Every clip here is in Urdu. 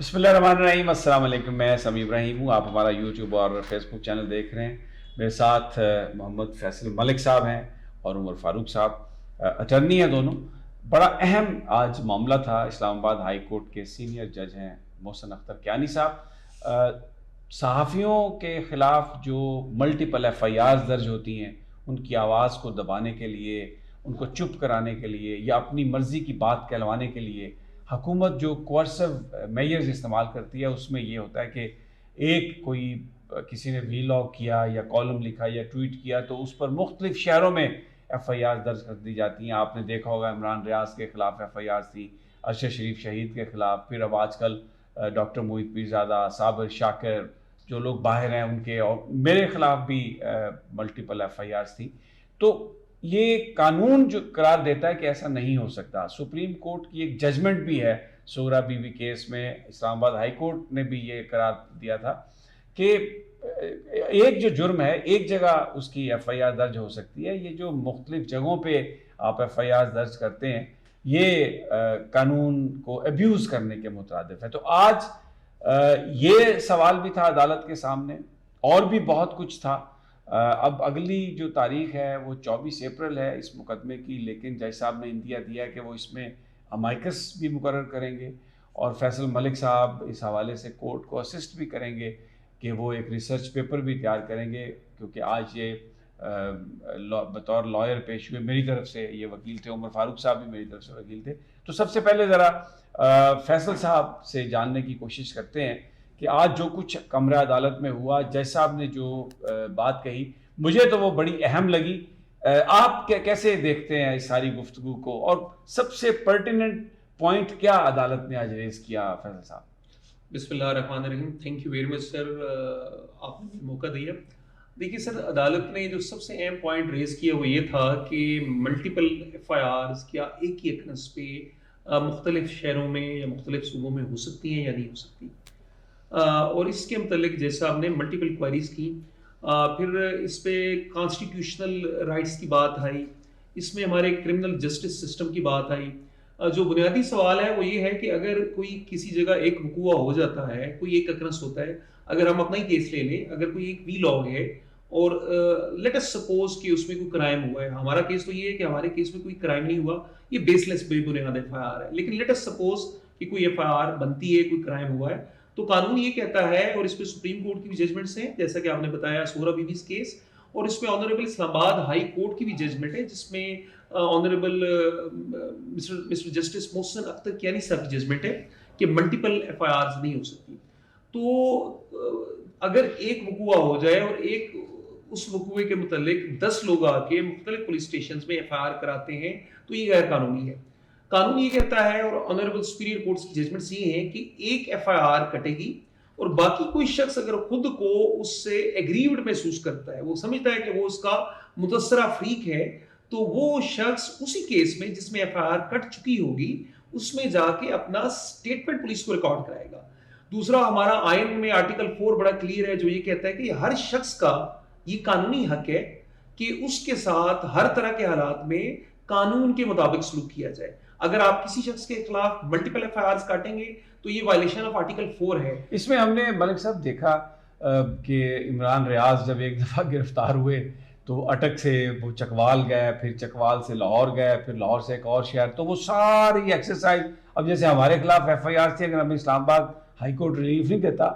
بسم اللہ الرحمن الرحیم، السلام علیکم۔ میں سمیع ابراہیم ہوں، آپ ہمارا یوٹیوب اور فیس بک چینل دیکھ رہے ہیں۔ میرے ساتھ محمد فیصل ملک صاحب ہیں اور عمر فاروق صاحب، اٹرنی ہیں دونوں۔ بڑا اہم آج معاملہ تھا، اسلام آباد ہائی کورٹ کے سینئر جج ہیں محسن اختر کیانی صاحب۔ صحافیوں کے خلاف جو ملٹیپل ایف آئی آرز درج ہوتی ہیں، ان کی آواز کو دبانے کے لیے، ان کو چپ کرانے کے لیے یا اپنی مرضی کی بات کہلوانے کے لیے حکومت جو کوئرسو میئرز استعمال کرتی ہے، اس میں یہ ہوتا ہے کہ ایک کوئی کسی نے وی لاگ کیا یا کالم لکھا یا ٹویٹ کیا تو اس پر مختلف شہروں میں ایف آئی آر درج کر دی جاتی ہیں۔ آپ نے دیکھا ہوگا عمران ریاض کے خلاف ایف آئی آر تھی، ارشد شریف شہید کے خلاف، پھر اب آج کل ڈاکٹر محیط پیرزادہ، صابر شاکر جو لوگ باہر ہیں ان کے، اور میرے خلاف بھی ملٹیپل ایف آئی آرز تھی۔ تو یہ قانون جو قرار دیتا ہے کہ ایسا نہیں ہو سکتا۔ سپریم کورٹ کی ایک ججمنٹ بھی ہے سغرا بی بی کیس میں، اسلام آباد ہائی کورٹ نے بھی یہ قرار دیا تھا کہ ایک جو جرم ہے ایک جگہ اس کی ایف آئی آر درج ہو سکتی ہے، یہ جو مختلف جگہوں پہ آپ ایف آئی آر درج کرتے ہیں یہ قانون کو ابیوز کرنے کے مترادف ہے۔ تو آج یہ سوال بھی تھا عدالت کے سامنے، اور بھی بہت کچھ تھا۔ اب اگلی جو تاریخ ہے وہ 24 اپریل ہے اس مقدمے کی، لیکن جج صاحب نے اندیا دیا ہے کہ وہ اس میں امائکس بھی مقرر کریں گے، اور فیصل ملک صاحب اس حوالے سے کورٹ کو اسسٹ بھی کریں گے کہ وہ ایک ریسرچ پیپر بھی تیار کریں گے، کیونکہ آج یہ بطور لائر پیش ہوئے۔ میری طرف سے یہ وکیل تھے، عمر فاروق صاحب بھی میری طرف سے وکیل تھے۔ تو سب سے پہلے ذرا فیصل صاحب سے جاننے کی کوشش کرتے ہیں کہ آج جو کچھ کمرہ عدالت میں ہوا، جج صاحب نے جو بات کہی مجھے تو وہ بڑی اہم لگی۔ آپ کیسے دیکھتے ہیں اس ساری گفتگو کو، اور سب سے پرٹیننٹ پوائنٹ کیا عدالت نے آج ریز کیا فیصل صاحب؟ بسم اللہ الرحمن الرحیم۔ تھینک یو ویری مچ سر، آپ نے موقع دیا۔ دیکھیے سر، عدالت نے جو سب سے اہم پوائنٹ ریز کیا وہ یہ تھا کہ ملٹیپل ایف آئی آرز کیا ایک ہی اکنس پہ مختلف شہروں میں یا مختلف صوبوں میں ہو سکتی ہیں یا نہیں ہو سکتی، اور اس کے متعلق جیسا ہم نے ملٹیپل کوائریز کی۔ پھر اس پہ کانسٹیٹیوشنل رائٹس کی بات آئی، اس میں ہمارے کرمنل جسٹس سسٹم کی بات آئی۔ جو بنیادی سوال ہے وہ یہ ہے کہ اگر کوئی کسی جگہ ایک وقوع ہو جاتا ہے، کوئی ایک اکرنس ہوتا ہے، اگر ہم اپنا ہی کیس لے لیں، اگر کوئی ایک وی لاگ ہے اور لیٹ اس سپوز کہ اس میں کوئی کرائم ہوا ہے، ہمارا کیس تو یہ ہے کہ ہمارے کیس میں کوئی کرائم نہیں ہوا، یہ بیس لیس بے بنیاد ایف آئی آر ہے، لیکن لیٹ اس سپوز کہ کوئی ایف آئی آر بنتی ہے، کوئی کرائم ہوا ہے، تو قانون یہ کہتا ہے، اور اس پہ سپریم کورٹ کی بھی ججمنٹس ہیں جیسا کہ آپ نے بتایا سغرا بی بی's کیس، اور اس میں آنریبل اسلام آباد ہائی کورٹ کی بھی ججمنٹ ہے جس میں honourable mister justice Mohsin Akhtar Kayani صاحب کی ججمنٹ ہے کہ ملٹیپل ایف آئی آرز نہیں ہو سکتی۔ تو اگر ایک وقوع ہو جائے اور ایک اس وقوع کے متعلق 10 لوگ آ کے مختلف پولیس اسٹیشنز میں ایف آئی آر کراتے ہیں تو یہ غیر قانونی ہے۔ قانون یہ کہتا ہے، اور آنریبل سپیریئر کورٹس کی ججمنٹس یہ ہیں کہ ایک ایف آئی آر کٹے گی، اور باقی کوئی شخص اگر خود کو اس سے ایگریوڈ محسوس کرتا ہے، وہ سمجھتا ہے کہ وہ اس کا متاثرہ فریق ہے، تو وہ شخص اسی کیس میں جس میں ایف آئی آر کٹ چکی ہوگی اس میں جا کے اپنا سٹیٹمنٹ پولیس کو ریکارڈ کرائے گا۔ دوسرا، ہمارا آئین میں آرٹیکل 4 بڑا کلیئر ہے جو یہ کہتا ہے کہ ہر شخص کا یہ قانونی حق ہے کہ اس کے ساتھ ہر طرح کے حالات میں قانون کے مطابق سلوک کیا جائے۔ اگر آپ کسی شخص کے خلاف ملٹیپل ایف آئی آرز کاٹیں گے تو یہ وائلیشن آف آرٹیکل 4 ہے۔ اس میں ہم نے ملک صاحب دیکھا کہ عمران ریاض جب ایک دفعہ گرفتار ہوئے تو اٹک سے وہ چکوال گئے، پھر چکوال سے لاہور گئے، پھر لاہور سے ایک اور شہر، تو وہ ساری ایکسرسائز، اب جیسے ہمارے خلاف ایف آئی آر تھی، اگر ہمیں اسلام آباد ہائی کورٹ ریلیف نہیں دیتا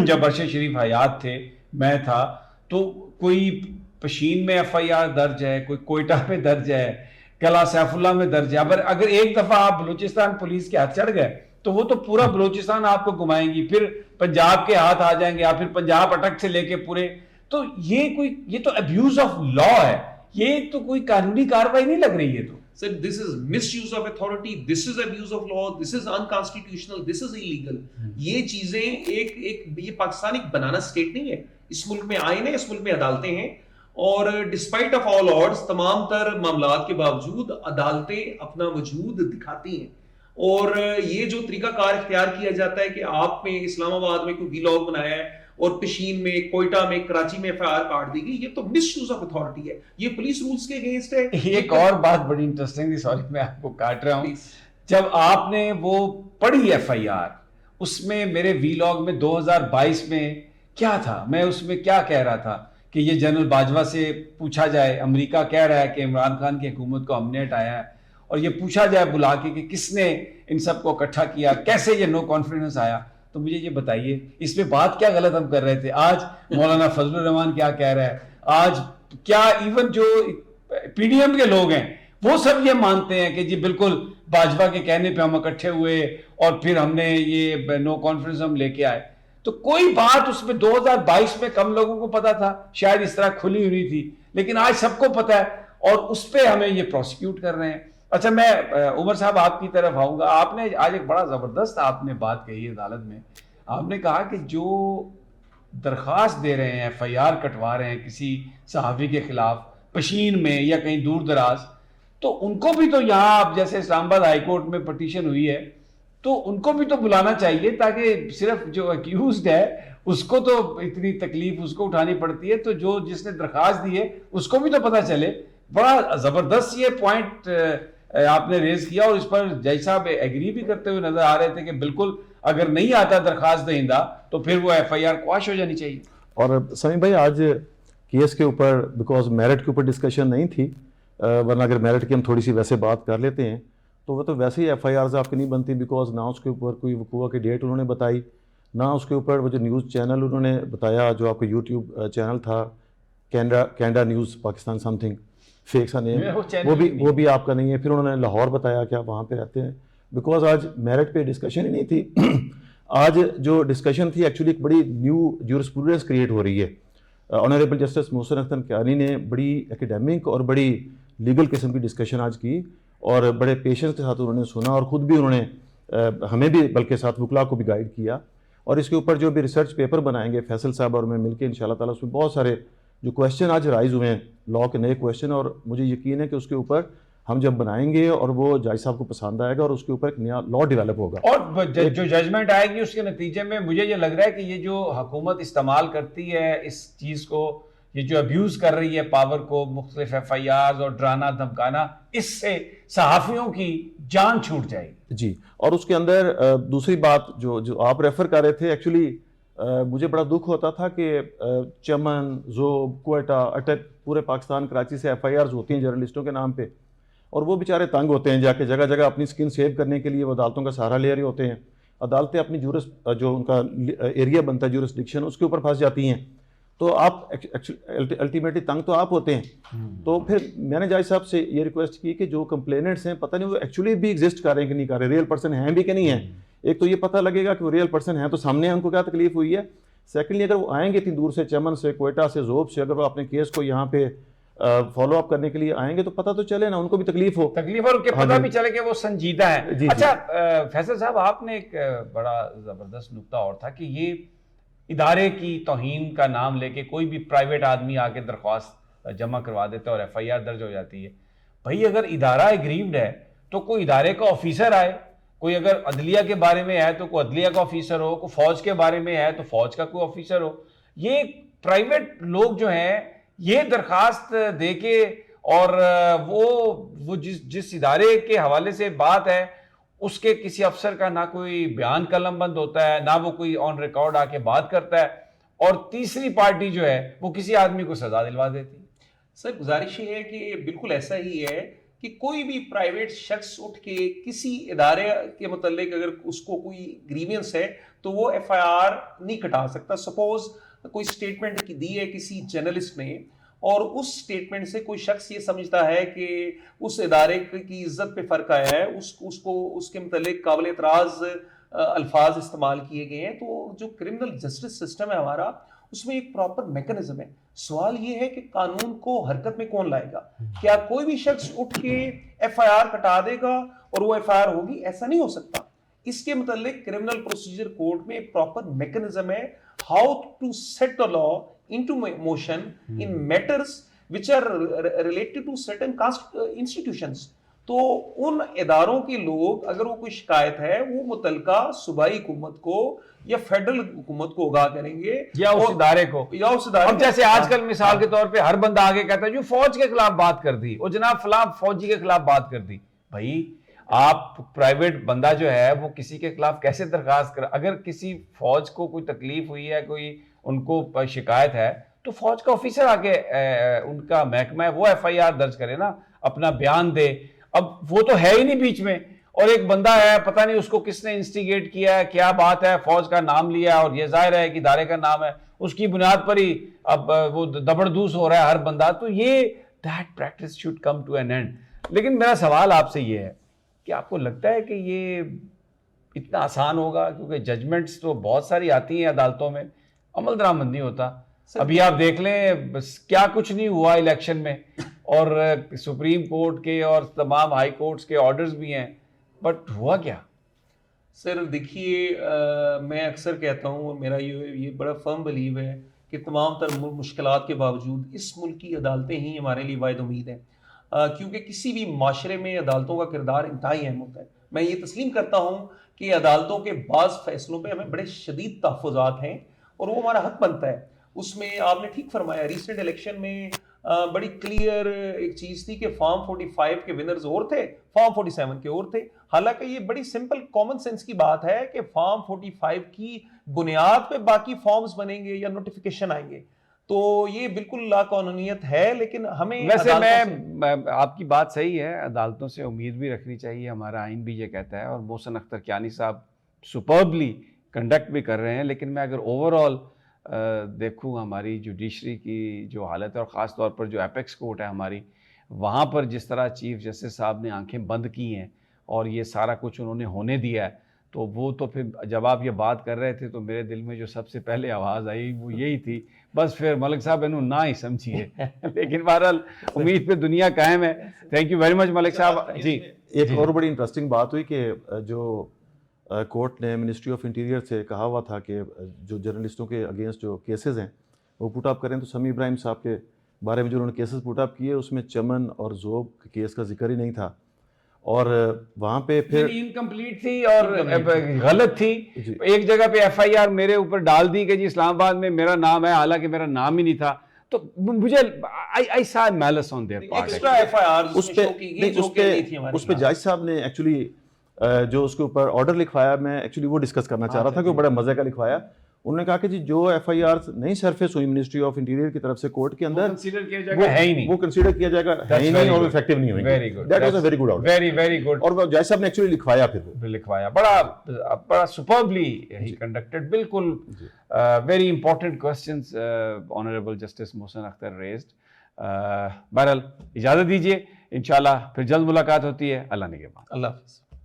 جب ارشد شریف حیات تھے، میں تھا، تو کوئی پشین میں ایف آئی آر درج ہے، کوئی کوئٹہ میں درج ہے، قلعہ سیف اللہ میں درج ہے۔ اگر ایک دفعہ آپ بلوچستان پولیس کے ہاتھ چڑھ گئے تو وہ تو پورا بلوچستان آپ کو گھمائیں گی، پھر پنجاب کے ہاتھ آ جائیں گے، پھر پنجاب اٹک سے لے کے پورے، تو یہ تو ابیوز آف لا ہے، یہ تو کوئی قانونی کاروائی نہیں لگ رہی ہے۔ تو Sir, this is misuse of authority, this is abuse of law, this is unconstitutional, this is illegal. یہ چیزیں یہ پاکستان ایک بنانا اسٹیٹ نہیں ہے، اس ملک میں آئین ہے، اس ملک میں عدالتیں ہیں، اور ڈسپائٹ آف آل آڈز، تمام تر معاملات کے باوجود عدالتیں اپنا وجود دکھاتی ہیں، اور یہ جو طریقہ کار اختیار کیا جاتا ہے کہ آپ نے اسلام آباد میں کوئی وی لاگ بنایا ہے اور پشین میں، کوئٹہ میں، کراچی میں ایف آئی آر کاٹ دی گئی، یہ تو مس یوز آف اتھارٹی ہے، یہ پولیس رولز کے اگینسٹ ہے۔ ایک اور بات بڑی انٹرسٹنگ تھی، سوری میں آپ کو کاٹ رہا ہوں، جب آپ نے وہ پڑھی ایف آئی آر اس میں میرے ویلاگ میں 2022 میں کیا تھا، میں اس میں کیا کہہ رہا تھا کہ یہ جنرل باجوہ سے پوچھا جائے، امریکہ کہہ رہا ہے کہ عمران خان کی حکومت کو ہم نے ہٹایا ہے، اور یہ پوچھا جائے بلا کے کہ کس نے ان سب کو اکٹھا کیا، کیسے یہ نو کانفیڈنس آیا. تو مجھے یہ بتائیے اس میں بات کیا غلط ہم کر رہے تھے؟ آج مولانا فضل الرحمان کیا کہہ رہا ہے، آج کیا ایون جو پی ڈی ایم کے لوگ ہیں وہ سب یہ مانتے ہیں کہ جی بالکل باجوہ کے کہنے پہ ہم اکٹھے ہوئے اور پھر ہم نے یہ نو کانفیڈنس ہم لے کے آئے. تو کوئی بات اس میں 2022 میں کم لوگوں کو پتا تھا، شاید اس طرح کھلی ہوئی تھی، لیکن آج سب کو پتا ہے اور اس پہ ہمیں یہ پروسیکیوٹ کر رہے ہیں. اچھا میں عمر صاحب آپ کی طرف آؤں گا. آپ نے آج ایک بڑا زبردست آپ نے بات کہی ہے عدالت میں. آپ نے کہا کہ جو درخواست دے رہے ہیں، ایف آئی آر کٹوا رہے ہیں کسی صحافی کے خلاف پشین میں یا کہیں دور دراز، تو ان کو بھی تو یہاں اب جیسے اسلام آباد ہائی کورٹ میں پٹیشن ہوئی ہے تو ان کو بھی تو بلانا چاہیے، تاکہ صرف جو اکیوزڈ ہے اس کو تو اتنی تکلیف اس کو اٹھانی پڑتی ہے، تو جو جس نے درخواست دی ہے اس کو بھی تو پتہ چلے. بڑا زبردست یہ پوائنٹ آپ نے ریز کیا، اور اس پر جج صاحب ایگری بھی کرتے ہوئے نظر آ رہے تھے کہ بالکل اگر نہیں آتا درخواست دہندہ تو پھر وہ ایف آئی آر قواش ہو جانی چاہیے. اور سمی بھائی آج کیس کے اوپر بیکاز میرٹ کے اوپر ڈسکشن نہیں تھی، ورنہ اگر میرٹ کی ہم تھوڑی سی ویسے بات کر لیتے ہیں تو وہ تو ویسے ہی ایف آئی آرز آپ کی نہیں بنتی، بیکاز نہ اس کے اوپر کوئی وقوع کی ڈیٹ انہوں نے بتائی، نہ اس کے اوپر وہ جو نیوز چینل انہوں نے بتایا جو آپ کا یوٹیوب چینل تھا Canada news Pakistan some thing fake سا نیم، وہ بھی آپ کا نہیں ہے. پھر انہوں نے لاہور بتایا کہ آپ وہاں پہ رہتے ہیں، بیکاز آج میرٹ پہ ڈسکشن ہی نہیں تھی. آج جو ڈسکشن تھی ایکچولی ایک بڑی نیو جورسپروڈنس کریٹ ہو رہی ہے. آنریبل جسٹس محسن اختر کیانی نے بڑی ایکیڈیمک اور بڑی لیگل قسم کی ڈسکشن آج کی، اور بڑے پیشنس کے ساتھ انہوں نے سنا، اور خود بھی انہوں نے ہمیں بھی بلکہ ساتھ وکلا کو بھی گائیڈ کیا. اور اس کے اوپر جو بھی ریسرچ پیپر بنائیں گے فیصل صاحب اور میں مل کے انشاءاللہ تعالیٰ اس میں بہت سارے جو کویشچن آج رائز ہوئے ہیں لا کے نئے کویشچن، اور مجھے یقین ہے کہ اس کے اوپر ہم جب بنائیں گے اور وہ جج صاحب کو پسند آئے گا اور اس کے اوپر ایک نیا لا ڈیولپ ہوگا، اور جو ججمنٹ آئے گی اس کے نتیجے میں مجھے یہ لگ رہا ہے کہ یہ جو حکومت استعمال کرتی ہے اس چیز کو، یہ جو ابیوز کر رہی ہے پاور کو، مختلف ایف آئی آرز اور ڈرانا دھمکانا، اس سے صحافیوں کی جان چھوٹ جائے گی. جی. اور اس کے اندر دوسری بات جو آپ ریفر کر رہے تھے، ایکچولی مجھے بڑا دکھ ہوتا تھا کہ چمن، ذوب، کوئٹہ، اٹک، پورے پاکستان کراچی سے ایف آئی آرز ہوتی ہیں جرنلسٹوں کے نام پہ، اور وہ بیچارے تنگ ہوتے ہیں جا کے جگہ جگہ اپنی سکن سیو کرنے کے لیے وہ عدالتوں کا سہارا لے رہے ہوتے ہیں. عدالتیں اپنی جو ان کا ایریا بنتا ہے جورسڈکشن اس کے اوپر پھنس جاتی ہیں، تو آپ الٹیمیٹلی تنگ تو آپ ہوتے ہیں. تو پھر میں نے جج صاحب سے یہ ریکویسٹ کی کہ جو کمپلیننٹس ہیں پتہ نہیں وہ ایکچولی بھی ایگزسٹ کر رہے ہیں کہ نہیں کر رہے، ریئل پرسن ہیں بھی کہ نہیں ہیں. ایک تو یہ پتہ لگے گا کہ وہ ریئل پرسن ہیں تو سامنے ان کو کیا تکلیف ہوئی ہے. سیکنڈلی اگر وہ آئیں گے اتنی دور سے، چمن سے، کوئٹہ سے، ذوب سے، اگر وہ اپنے کیس کو یہاں پہ فالو اپ کرنے کے لیے آئیں گے تو پتہ تو چلے نا، ان کو بھی تکلیف ہو، اور کہ پتہ بھی چلے کہ وہ سنجیدہ ہیں. اچھا فیصل صاحب، آپ نے ایک بڑا زبردست نکتہ اور تھا کہ یہ ادارے کی توہین کا نام لے کے کوئی بھی پرائیویٹ آدمی آ کے درخواست جمع کروا دیتا ہے اور ایف آئی آر درج ہو جاتی ہے. بھائی اگر ادارہ ایگریوڈ ہے تو کوئی ادارے کا آفیسر آئے، کوئی اگر عدلیہ کے بارے میں ہے تو کوئی عدلیہ کا آفیسر ہو، کوئی فوج کے بارے میں ہے تو فوج کا کوئی آفیسر ہو. یہ پرائیویٹ لوگ جو ہیں یہ درخواست دے کے، اور وہ جس ادارے کے حوالے سے بات ہے اس کے کسی افسر کا نہ کوئی بیان قلم بند ہوتا ہے، نہ وہ کوئی آن ریکارڈ آ کے بات کرتا ہے، اور تیسری پارٹی جو ہے وہ کسی آدمی کو سزا دلوا دیتی. سر گزارش یہ ہے کہ بالکل ایسا ہی ہے کہ کوئی بھی پرائیویٹ شخص اٹھ کے کسی ادارے کے متعلق اگر اس کو کوئی گریوینس ہے تو وہ ایف آئی آر نہیں کٹا سکتا. سپوز کوئی اسٹیٹمنٹ دی ہے کسی جرنلسٹ نے، اور اس اسٹیٹمنٹ سے کوئی شخص یہ سمجھتا ہے کہ اس ادارے کی عزت پہ فرق آیا ہے، اس کے متعلق قابل اعتراض الفاظ استعمال کیے گئے ہیں، تو جو کرمنل جسٹس سسٹم ہے ہمارا اس میں ایک پراپر میکنزم ہے. سوال یہ ہے کہ قانون کو حرکت میں کون لائے گا؟ کیا کوئی بھی شخص اٹھ کے ایف آئی آر کٹا دے گا اور وہ ایف آئی آر ہوگی؟ ایسا نہیں ہو سکتا. اس کے متعلق کرمنل پروسیجر کوڈ میں ایک پراپر میکنزم ہے how to set the law into motion in matters which are related to certain institutions. تو ان اداروں کے لوگ اگر وہ کوئی شکایت ہے وہ متعلقہ صوبائی حکومت کو یا فیڈرل حکومت کو آگاہ کریں گے، یا اس ادارے کو، اب جیسے آج کل مثال کے طور پہ ہر بندہ آگے کہتا ہے جو فوج کے خلاف بات کر دی، اور جناب فلاں فوجی کے خلاف بات کر دی. بھائی آپ پرائیویٹ بندہ جو ہے وہ کسی کے خلاف کیسے درخواست کر, اگر کسی فوج کو کوئی تکلیف ہوئی ہے, کوئی ان کو شکایت ہے, تو فوج کا آفیسر آ کے ان کا محکمہ ہے وہ ایف آئی آر درج کرے نا, اپنا بیان دے. اب وہ تو ہے ہی نہیں بیچ میں, اور ایک بندہ ہے پتہ نہیں اس کو کس نے انسٹیگیٹ کیا ہے, کیا بات ہے, فوج کا نام لیا اور یہ ظاہر ہے کہ ادارے کا نام ہے, اس کی بنیاد پر ہی اب وہ دبڑدوس ہو رہا ہے ہر بندہ. تو یہ that practice should come to an end. لیکن میرا سوال آپ سے یہ ہے کہ آپ کو لگتا ہے کہ یہ اتنا آسان ہوگا, کیونکہ ججمنٹس تو بہت ساری آتی ہیں عدالتوں میں, عمل درآمد نہیں ہوتا. ابھی آپ دیکھ لیں بس کیا کچھ نہیں ہوا الیکشن میں, اور سپریم کورٹ کے اور تمام ہائی کورٹس کے آرڈرز بھی ہیں, بٹ ہوا کیا؟ سر دیکھیے میں اکثر کہتا ہوں, میرا یہ بڑا فرم بلیو ہے کہ تمام تر مشکلات کے باوجود اس ملک کی عدالتیں ہی ہمارے لیے واحد امید ہیں, کیونکہ کسی بھی معاشرے میں عدالتوں کا کردار انتہائی اہم ہوتا ہے. میں یہ تسلیم کرتا ہوں کہ عدالتوں کے بعض فیصلوں پہ ہمیں بڑے شدید تحفظات ہیں اور وہ ہمارا حق بنتا ہے. اس میں آپ نے ٹھیک فرمایا, ریسنٹ الیکشن میں بڑی کلیئر ایک چیز تھی کہ فارم 45 کے ونرز اور تھے, فارم 47 کے اور تھے. حالانکہ یہ بڑی سمپل کامن سینس کی بات ہے کہ فارم 45 کی بنیاد پہ باقی فارمز بنیں گے یا نوٹیفیکیشن آئیں گے, تو یہ بالکل لا قانونیت ہے. لیکن ہمیں ویسے میں آپ کی بات صحیح ہے, عدالتوں سے امید بھی رکھنی چاہیے, ہمارا آئین بھی یہ کہتا ہے, اور محسن اختر کیانی صاحب سپربلی کنڈکٹ بھی کر رہے ہیں. لیکن میں اگر اوور آل دیکھوں ہماری جوڈیشری کی جو حالت ہے, اور خاص طور پر جو ایپیکس کورٹ ہے ہماری, وہاں پر جس طرح چیف جسٹس صاحب نے آنکھیں بند کی ہیں اور یہ سارا کچھ انہوں نے ہونے دیا ہے, تو وہ تو پھر جب آپ یہ بات کر رہے تھے تو میرے دل میں جو سب سے پہلے آواز آئی وہ یہی تھی, بس پھر ملک صاحب انہوں نہ ہی سمجھیے. لیکن بہرحال امید پہ دنیا قائم ہے. تھینک یو ویری مچ ملک صاحب. جی ایک اور بڑی انٹرسٹنگ بات ہوئی کہ جو کورٹ نے منسٹری آف انٹیریئر سے کہا ہوا تھا کہ جو جرنلسٹوں کے اگینسٹ جو کیسز ہیں وہ پٹ اپ کریں, تو سمیع ابراہیم صاحب کے بارے میں جو انہوں نے کیسز پٹ اپ کیے اس میں چمن اور ذوب کے کیس کا ذکر ہی نہیں تھا, اور وہاں پہ پھر انکمپلیٹ تھی اور غلط تھی. ایک جگہ پہ ایف آئی آر میرے اوپر ڈال دی کہ جی اسلام آباد میں میرا نام ہے, حالانکہ میرا نام ہی نہیں تھا. تو مجھے I saw malice on their part. اس پہ جج صاحب نے ایکچولی جو اس کے اوپر آرڈر لکھوایا, میں ایکچولی وہ ڈسکس کرنا چاہ رہا تھا کہ وہ بڑا مزے کا لکھوایا. انہوں نے کہا کہ جی جو ایف آئی آر نہیں سرفیس ہوئی منسٹری آف انٹیریئر کی طرف سے کورٹ کے اندر, وہ کنسیڈر کیا جائے گا ہے ہی نہیں اور افیکٹو نہیں ہوئے. That was a very good order, very good. اور جج صاحب نے ایکچولی لکھوایا, پھر وہ لکھوایا بڑا سپربلی ہی کنڈکٹڈ. بالکل very important questions honourable justice Mohsin Akhtar raised. بہرحال اجازت دیجیے, انشاءاللہ پھر جلد ملاقات ہوتی ہے. اللہ نگہبان. اللہ حافظ.